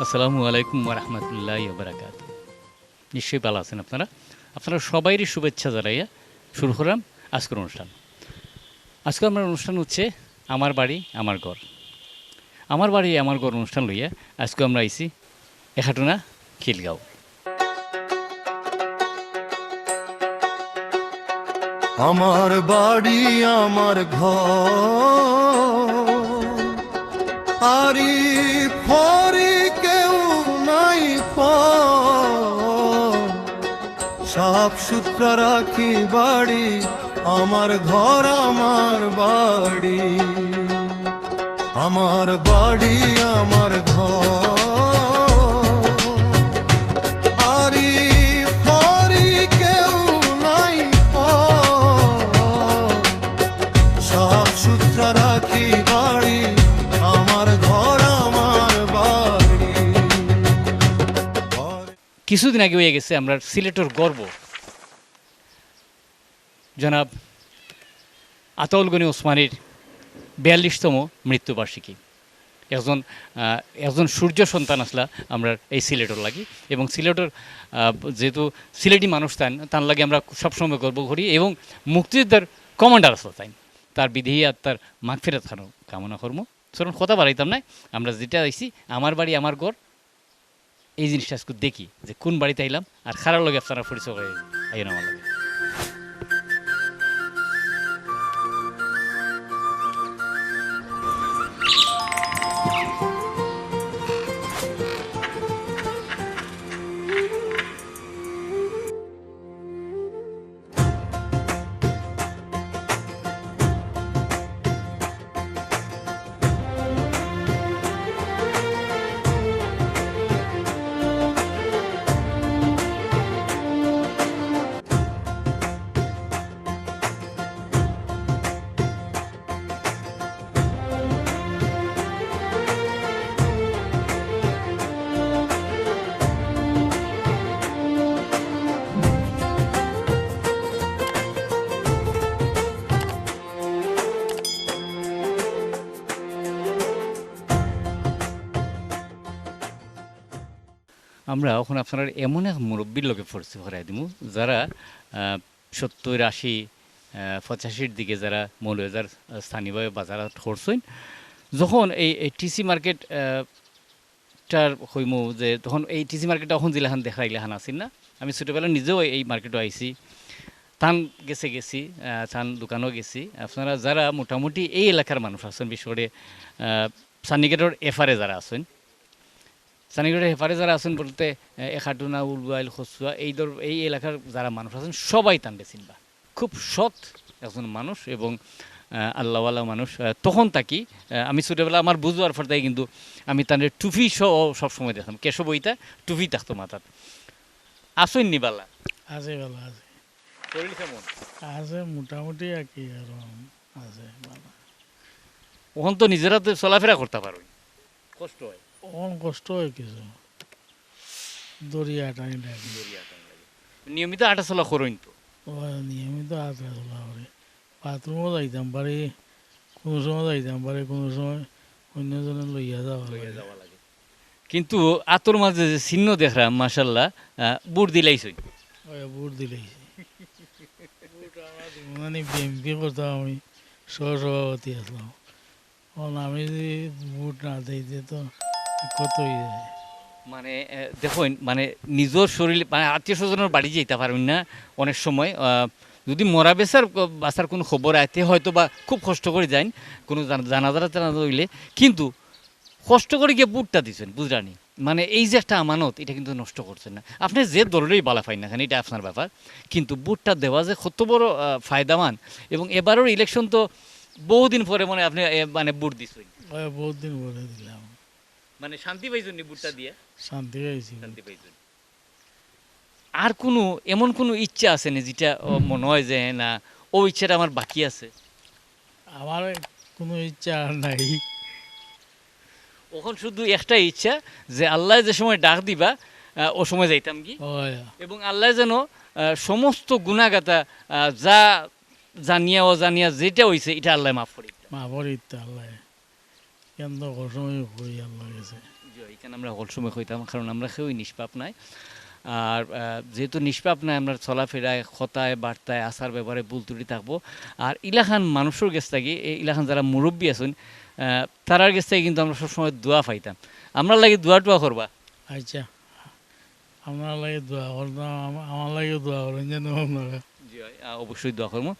আসসালামু আলাইকুম ওরহমতুল্লাহ বারাকাত। নিশ্চয়ই ভালো আছেন আপনারা। আপনারা সবাইরই শুভেচ্ছা জানাইয়া শুরু করলাম আজকের অনুষ্ঠান। আজকে আমার অনুষ্ঠান হচ্ছে আমার বাড়ি আমার ঘর। আমার বাড়ি আমার ঘর অনুষ্ঠান লইয়া আজকে আমরা আইছি এখাটুনা খিলগাঁও। আমার বাড়ি আমার ঘর, আরি ফরি কেউ নাই পর, সাফ সুতরা রাখি বাড়ি আমার ঘর আমার বাড়ি, আমার বাড়ি আমার ঘর, আরি ফরি কেউ নাই পর, সাফ সুতরা রাখি বাড়ি আমার ঘর আমার বাড়ি। কিছুদিন আগে হয়ে গেছে আমরা সিলেটের গর্ব জনাব আতাউল গনি ওসমানীর ৪২তম মৃত্যুবার্ষিকী। একজন সূর্য সন্তান আসলা আমরা এই সিলেটের লাগি, এবং সিলেটের যেহেতু সিলেটি মানুষ তার লাগে আমরা সবসময় গর্ব করি, এবং মুক্তিযোদ্ধার কমান্ডার আসলো তার বিদেহী আত্মার মাগফিরাত কামনা কর্ম। চলুন কথা বাড়াইতাম না, আমরা যেটা আইছি আমার বাড়ি আমার ঘর, এই জিনিসটা আজকে দেখি যে কোন বাড়িতে আইলাম আর খারাপ লাগে আপনারা পরিচয় করে আইন আমার লাগে। আমরা এখন আপনার এমন এক মুরব্বীর লোকে পরিচয় করাই দিব যারা ৭০, ৮০, ৮৫-র দিকে যারা মৌলবাজার স্থানীয়ভাবে বাজার করছেন। যখন এই টিসি মার্কেট টার হইমু যে তখন এই টিসি মার্কেটটা এখন জিলাহান দেখা এলাহান আসিল না। আমি ছোটোবেলা নিজেও এই মার্কেটে আইছি, থান গেছি থান দোকানও গেছি। আপনারা যারা মোটামুটি এই এলাকার মানুষ আছেন, বিশেষ করে সান্নিকেটের এফারে যারা আছেন, সানিগড়ের হেফারে যারা আছেন বলতে এখাটুনা, উলবাইল, খসুয়া এই এলাকার যারা মানুষ আছেন সবাই তানবে চিনবা। খুব সৎ একজন মানুষ এবং আল্লাহওয়ালা মানুষ। তখন তাকি আমি ছোটোবেলা আমার বুঝবার ফলে কিন্তু আমি তাদের টুপি সহ সবসময় দেখতাম, কেশব বইটা টুপি থাকতো মাথার। আসেন নি বালা? আছে ভালো আছে, শরীর কেমন আছে মোটামুটি আর কি আর আছে ভালো। ওখান তো নিজেরা তো চলাফেরা করতে পারো, কষ্ট হয়, অন কষ্ট হয় কিছু, দরিয়া টানি লাগে, নিয়মিত আটা চলা করইন তো? নিয়মিত আত্রা চলা করে, বাথরুমও যাইতাম পারি, কোনো সময় যাইতাম পারি, কোনো সময় অন্যজনে লইয়া যাওয়া লাগে। কিন্তু আতর মাঝে যে চিহ্ন দেখলাম মাশাল্লাহ, বুট দিলাইছই। বুট দিলেই মানে বিএমপি করতাম, আমি সহসভাপতি আসলাম। আমি যদি বুট না দিই তো কতই যায়। মানে দেখুন, মানে নিজের শরীর মানে আত্মীয় স্বজনের বাড়ি যেতে পারবেন না অনেক সময়। যদি মরা বেচার বাঁচার কোনো খবর আইতে হয়তো বা খুব কষ্ট করে যান, কোনো জানাজারা টানাজা হইলে, কিন্তু কষ্ট করে গিয়ে বুটটা দিচ্ছেন বুঝরানি, মানে এই যে একটা আমানত, এটা কিন্তু নষ্ট করছেন না। আপনি যে দলেরই বালা পাই না কেন, এটা আপনার ব্যাপার, কিন্তু বুটটা দেওয়া যে কত বড় ফায়দামান। এবং এবারের ইলেকশন তো বহুদিন পরে মনে আপনি মানে বুট দিচ্ছেন, বহুত দিন পরে দিলাম, মানে শান্তি পাইছেন বুটটা দিয়ে? শান্তি পাইছি। শান্তি পাইছেন। আর কোনো এমন কোনো ইচ্ছা আছে না যেটা মনে হয় যে না ও ইচ্ছাটা আমার বাকি আছে? আমার কোনো ইচ্ছা আর নাই, ওখন শুধু একটাই ইচ্ছা যে আল্লাহ যে সময় ডাক দিবা ও সময় যাইতাম কি, এবং আল্লাহ যেন সমস্ত গুণাগাতা যা জানিয়া অজানিয়া যেটা হয়েছে এটা আল্লাহ মাফ করি। মাফর ইত্যা আল্লাহ কেন্দ্র সময় করি আল্লাহ গেছে। এখানে আমরা সকল সময় হইতাম, কারণ আমরা কেউই নিষ্পাপ নাই। আর যেহেতু নিষ্পাপ নাই, আমরা চলাফেরায় কথায় বার্তায় আচার ব্যবহারে ভুল ত্রুটি থাকবো। আর ইলাখান মানুষের কাছ থেকে, এই ইলাখান যারা মুরব্বী আছেন তারার কাছ থেকে কিন্তু আমরা সবসময় দোয়া পাইতাম। আমরা লাগে দোয়া টোয়া করবা। আচ্ছা, আপনার লাগে দোয়া করতাম, আমার লাগে দোয়া করেন যেন আপনারা। জি ভাই, অবশ্যই দোয়া করবো।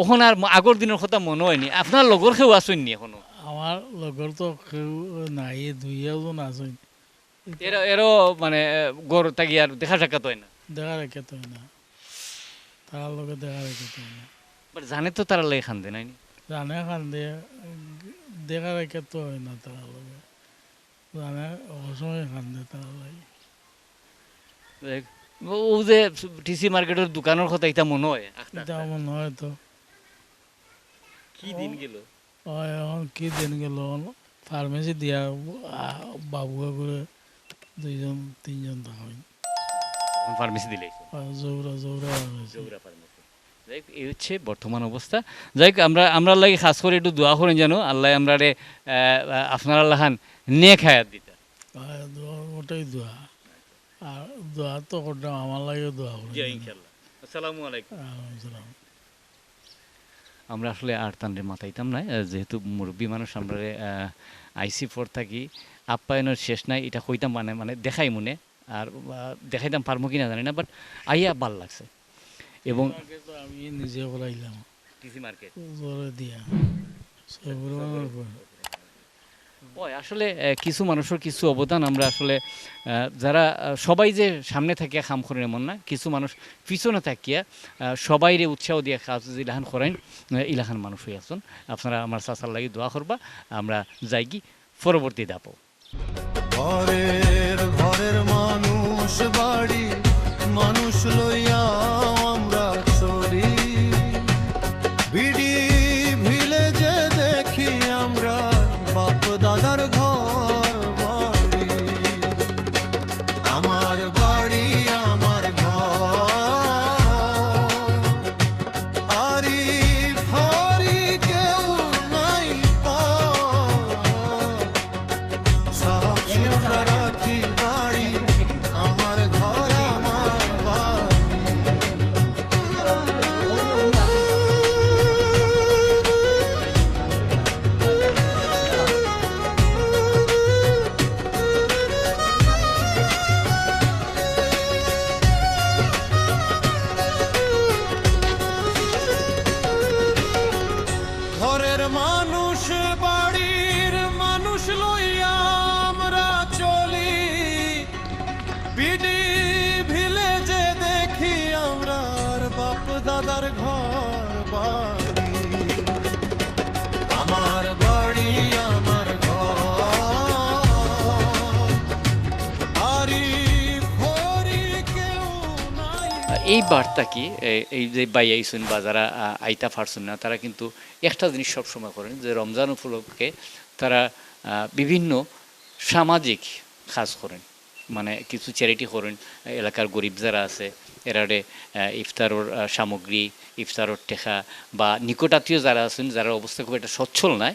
ওখানে আর আগর দিনের কথা মনে হয়নি, আপনার লগর কেউ আসেননি এখনো? আমার লগর তো কেউ নাই, দুইজন আছেন, এরও মানে গড় থাকি আর দেখা সাক্ষাৎ হয় না। দেখা রেখে তো না, তার লগে দেখা রেখে তো না। বাট জানে তো তারা লাগে খান দে নাইনি। জানে কান্দে, দেখা রেখে তো হয় না তার লগে, জানে অসময় কান্দে তার লাগে। ও যে টিসি মার্কেটের দোকানের কথা এটা মনে হয়? এটা মনে হয় তো, কি দিন গেল। এখন কি দিন গেল, ফার্মেসি দিয়া বাবুয়া করে দুইজন তিনজন থাকা ফার্মেসি দিলে জৌরা জৌরা জৌরা ফার্মেসি। যাই হোক, এই হচ্ছে বর্তমান অবস্থা। যাই হোক, আমরা লাগে খাস করে একটু দোয়া করেন যেন আল্লাহ আমরা আপনার আল্লাহ খান নেক হায়াত দিতা। ওটাই দোয়া, আর দোয়া তো করতাম, আমার লাগে দোয়া করে। ইনশাআল্লাহ। আসসালামু আলাইকুম। সালাম। আমরা আসলে আর তান্ডে মাথাইতাম না, যেহেতু মুরব্বী মানুষ, আমরা আইসি ফোর থাকি, আপ্যায়নের শেষ নাই, এটা কইতাম মানে দেখাই মনে, আর দেখাইতাম পারবো কিনা জানি না, বাট আইয়া ভাল লাগছে। এবং আগে তো আমি নিজে করাইলাম টিসি মার্কেট জোরে দিয়া সবর উপর। ওই আসলে কিছু মানুষের কিছু অবদান আমরা আসলে যারা সবাই যে সামনে থাকিয়া কাম করেন এমন না, কিছু মানুষ পিছনে থাকিয়া সবাইরে উৎসাহ দিয়ে কাজ ইলাহান করেন, ইলাহান মানুষ হয়ে আসুন। আপনারা আমার চাচার লাগি দোয়া করবা। আমরা যাই কি পরবর্তী দাপো। ঘরের মানুষ বাড়ি মানুষ লইয়া আমরা চলি, বিডি ভিলেজে দেখি আমরা বাপ দাদার ঘর বাড়ি। আমার বাড়ি আমার ঘর, আরি ফারি কেউ নাই পার, সাফ সুতরা রাখি বাড়ি আমার ঘর আমার বাড়ি। ঘরের মানুষ বাড়ির মানুষ লইয়া আমরা চলি, বিডি ভিলেজে দেখি আমরা বাপ দাদার ঘর বাড়ি। আমার বাড়ি আমার ঘর, আরি ভরি কেউ নাই। এই বার্তা কি, এই যে বাই আইসুন বা যারা আইতা পারছেন না, তারা কিন্তু একটা জিনিস সবসময় করেন, যে রমজান উপলক্ষে তারা বিভিন্ন সামাজিক কাজ করেন, মানে কিছু চ্যারিটি করেন। এলাকার গরিব যারা আছে এরারে ইফতারর সামগ্রী, ইফতারর টেকা, বা নিকটাত্মীয় যারা আছেন, যারা অবস্থা খুব একটা সচ্ছল নাই,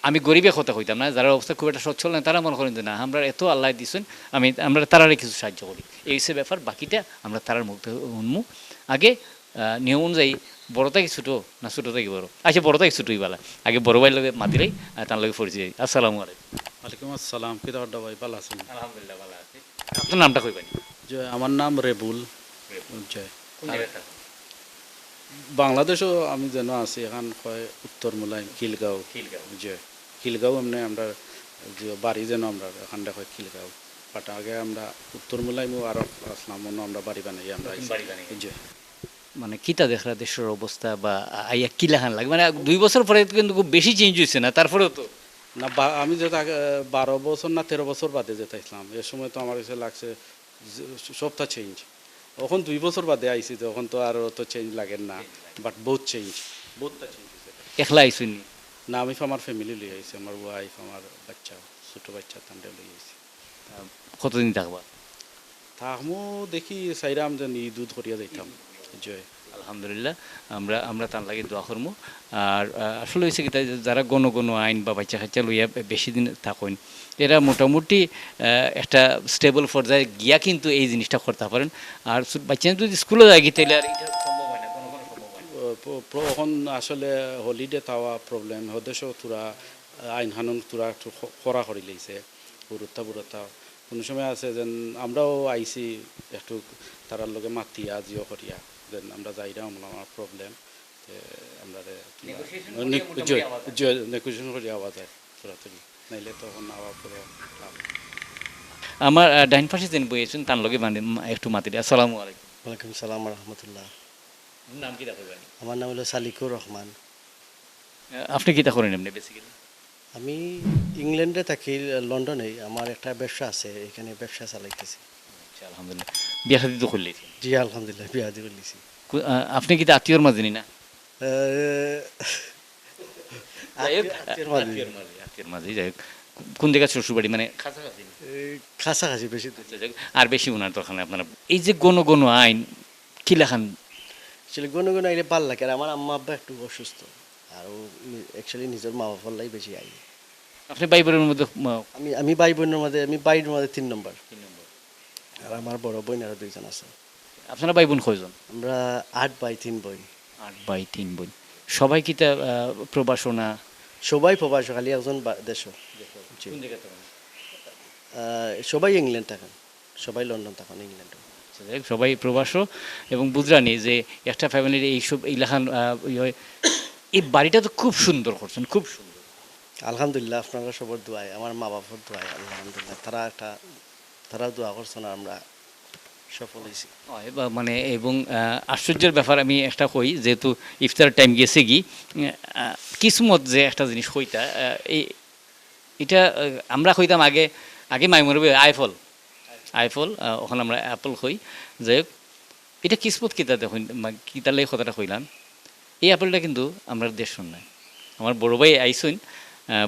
আমি গরিবের কথা কইতাম না, যারা অবস্থা খুব একটা সচ্ছল নাই, তারা মনে করেন যে না আমরা এত আল্লাহ দিচ্ছেন, আমরা তারারে কিছু সাহায্য করি, এই সে ব্যাপার। বাকিটা আমরা তারার মুখ উন্মু। আগে নিয়ম অনুযায়ী বড় থেকে ছোটো না ছোটো থেকে বড়, আচ্ছা বড় থেকে ছোটোই বেলা, আগে বড় ভাইয়ের লগে মাতিলেই তার লগে পরিচয়। আসসালামু আলাইকুম। ওয়ালাইকুম আসসালাম, কি দরদা ভাই ভালো আছেন? আলহামদুলিল্লাহ ভালো আছি। আপনার নামটা কইবেন? জয়, আমার নাম রেবুল। জয়, বাংলাদেশও আমি যেন আছি, এখন কয় উত্তর মুলাইম খিলগাঁও। জয়, খিলগাঁও এমনি আমরা যে বাড়ি যেন আমরা এখান হয় খিলগাঁও, বাট আগে আমরা উত্তর মুলাইমও আরো আসলাম, আমরা বাড়ি বানাই আমরা। জয়, মানে কিতা দেখরা দেশের অবস্থা বা আইয়া কিলাহান লাগে, মানে 2 বছর পরে কিন্তু খুব বেশি চেঞ্জ হয়েছে না? তারপরেও তো না, আমি যেটা 12 বছর না 13 বছর বাদে যেতে ইসলাম, এ সময় তো আমার কাছে লাগছে সবটা চেঞ্জ। এখন 2 বছর বাদে আইছি, তখন তো আর তো চেঞ্জ লাগে না, বাট বহুত চেঞ্জ, বহুতটা চেঞ্জ হয়েছে। একলা আইসুনি না, আমি আমার ফ্যামিলি লিয়ে আইছি, আমার ওয়াইফ, আমার বাচ্চা, ছোট বাচ্চা তান্ডে লিয়ে আইছি। কতদিন থাকবা? থাকমো দেখি চাইরাম যেন ঈদ উদ করিয়া যাইতাম। জয়, আলহামদুলিল্লাহ আমরা আমরা তার লাগে দোয়া করবো। আর আসলে হয়েছে কি তাই যারা গণ গণ আইন বা বাচ্চা কাচ্চা লইয়া বেশি দিন থাকেন এরা মোটামুটি একটা স্টেবল পর্যায়ে গিয়া কিন্তু এই জিনিসটা করতে পারেন। আর বাচ্চা যদি স্কুলে যায় তাহলে আর এটা সম্ভব হয় না, কোনো সম্ভব হয় না। এখন আসলে হলিডে তাওয়া প্রবলেম হদেশ তোরা আইন কানুন তোরা একটু করা করে লইছে বুড়তা কোনো সময় আছে যেন আমরাও আইছি একটু তারার লগে মাতিয়া জিও করিয়া দেন আমরা যাইরা আমার প্রবলেম আমরা নেগোসিয়েশন করে আওয়া যায় তোরাতরি নাইলে তখন আওয়া পরে আমার ডাইন পাশে যিনি বইয়েছেন তার লগে মানে একটু মাতি দিই। আসসালামু আলাইকুম। ওয়ালাইকুম সালাম রহমতুল্লাহ। নাম কি দেখবেন? আমার নাম হলো সালিকুর রহমান। আপনি কি তা করেন এমনি বেসিক্যালি? আমি ইংল্যান্ডে থাকি, লন্ডনে। আমার একটা ব্যবসা আছে, এখানে ব্যবসা চালাইতেছি। আচ্ছা, আলহামদুলিল্লাহ। বিয়া শাদী তো করলেই? জি আলহামদুলিল্লাহ, বিয়া দিয়ে করলেছি। আপনি কি তা আত্মীয়র মাঝে না? আত্মীয়ের মাঝে। আত্মীয়র মাঝে যাই হোক। কোন জায়গায় শ্বশুরবাড়ি মানে কাছাকাছি? কাছাকাছি বেশি দূর। আচ্ছা, যাই হোক, আর বেশি ওনার দরকার নেই। আপনারা এই যে গণ গণ আইন কি লেখান? অ্যাকচুয়ালি কোনো কোনো আইলে ভাল লাগে। আর আমার আম্মা আব্বা একটু অসুস্থ, আর অ্যাকচুয়ালি নিজের মা বাবার বেশি আই। আপনি ভাই বোনের মধ্যে? আমি ভাই বোনের মধ্যে, আমি ভাইয়ের মধ্যে 3 নম্বর। আর আমার বড় বোন আরো 2 জন আছে। আপনারা ভাই বোন কয়জন? আমরা 8 ভাই 3 বোন। 8 ভাই 3 বোন। সবাই কি তা প্রবাসী না? সবাই প্রবাসী, খালি একজন দেশ। কোন জায়গায় থাকেন? সবাই ইংল্যান্ড থাকেন, সবাই লন্ডন থাকেন, ইংল্যান্ডে। সবাই প্রবাসী এবং বুঝরানি যে একটা ফ্যামিলির এইসব এই লেখান এই বাড়িটা তো খুব সুন্দর করছেন, খুব সুন্দর। আলহামদুলিল্লাহ, আপনারা সবার দোয়ায়, আমার মা বাবার দোয়ায় আলহামদুলিল্লাহ তারা দোয়া করছেন, আর আমরা সফল হয়েছি। মানে এবং আশ্চর্যের ব্যাপার আমি একটা কই, যেহেতু ইফতার টাইম গেছে কি কিসমত যে একটা জিনিস হইতা এটা আমরা কইতাম আগে মাইমরবে আইফল ওখানে আমরা অ্যাপল কই। যাই হোক, এটা কিসমত কিতা দেখুন কিতালে কথাটা কইলাম। এই অ্যাপলটা কিন্তু আমরা দেশন নাই। আমার বড় ভাই আইসুন,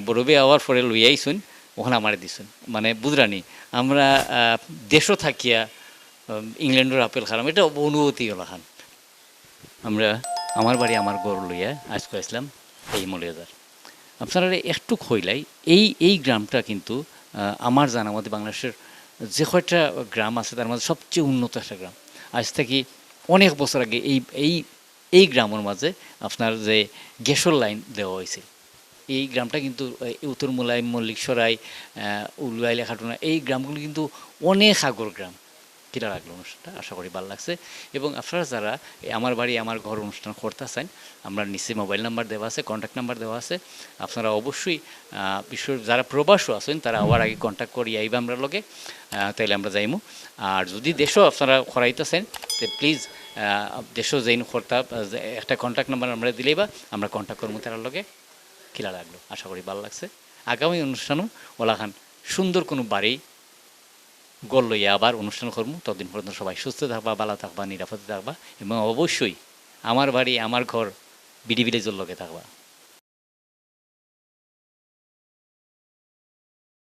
বড় ভাই আওয়ার পরে লই আইসুন, ওখানে আমার দিছুন। মানে বুঝরানি আমরা দেশও থাকিয়া ইংল্যান্ডের আপেল খারাম, এটা অনুভূতি হলো খান। আমরা আমার বাড়ি আমার গড় লইয়া আজ করেছিলাম এই মলিয়াদার। আপনারা একটু খইলাই এই গ্রামটা কিন্তু আমার জানা মতে বাংলাদেশের যে কয়টা গ্রাম আছে তার মধ্যে সবচেয়ে উন্নত একটা গ্রাম। আজ থেকে অনেক বছর আগে এই গ্রামের মাঝে আপনার যে গ্যাসের লাইন দেওয়া হয়েছে। এই গ্রামটা কিন্তু উত্তর মুলাই, মল্লিকসরাই, উলুয়াই, লেখাটুনা এই গ্রামগুলো কিন্তু অনেক আগর গ্রাম। কিরা লাগলো অনুষ্ঠানটা, আশা করি ভালো লাগছে। এবং আপনারা যারা আমার বাড়ি আমার ঘর অনুষ্ঠান করতে চান, আমরা নিচে মোবাইল নাম্বার দেওয়া আছে, কন্ট্যাক্ট নাম্বার দেওয়া আছে। আপনারা অবশ্যই বিশ্ব যারা প্রবাসও আছেন তারা আবার আগে কন্ট্যাক্ট করি আইবা আমরা লগে, তাইলে আমরা যাইমু। আর যদি দেশও আপনারা খরাইতেছেন তো প্লিজ দেশও যাইন করতে একটা কন্ট্যাক্ট নাম্বার আমরা দিলেই বা আমরা কন্ট্যাক্ট করবো তার লগে। কিরা লাগলো, আশা করি ভালো লাগছে। আগামী অনুষ্ঠানও ওলাখান সুন্দর কোনো বাড়ি গোল লইয়া আবার অনুষ্ঠান করবো। ততদিন পর্যন্ত সবাই সুস্থ থাকবা, ভালো থাকবা, নিরাপদে থাকবা এবং অবশ্যই আমার বাড়ি আমার ঘর বিডি ভিলেজের লগে থাকবা।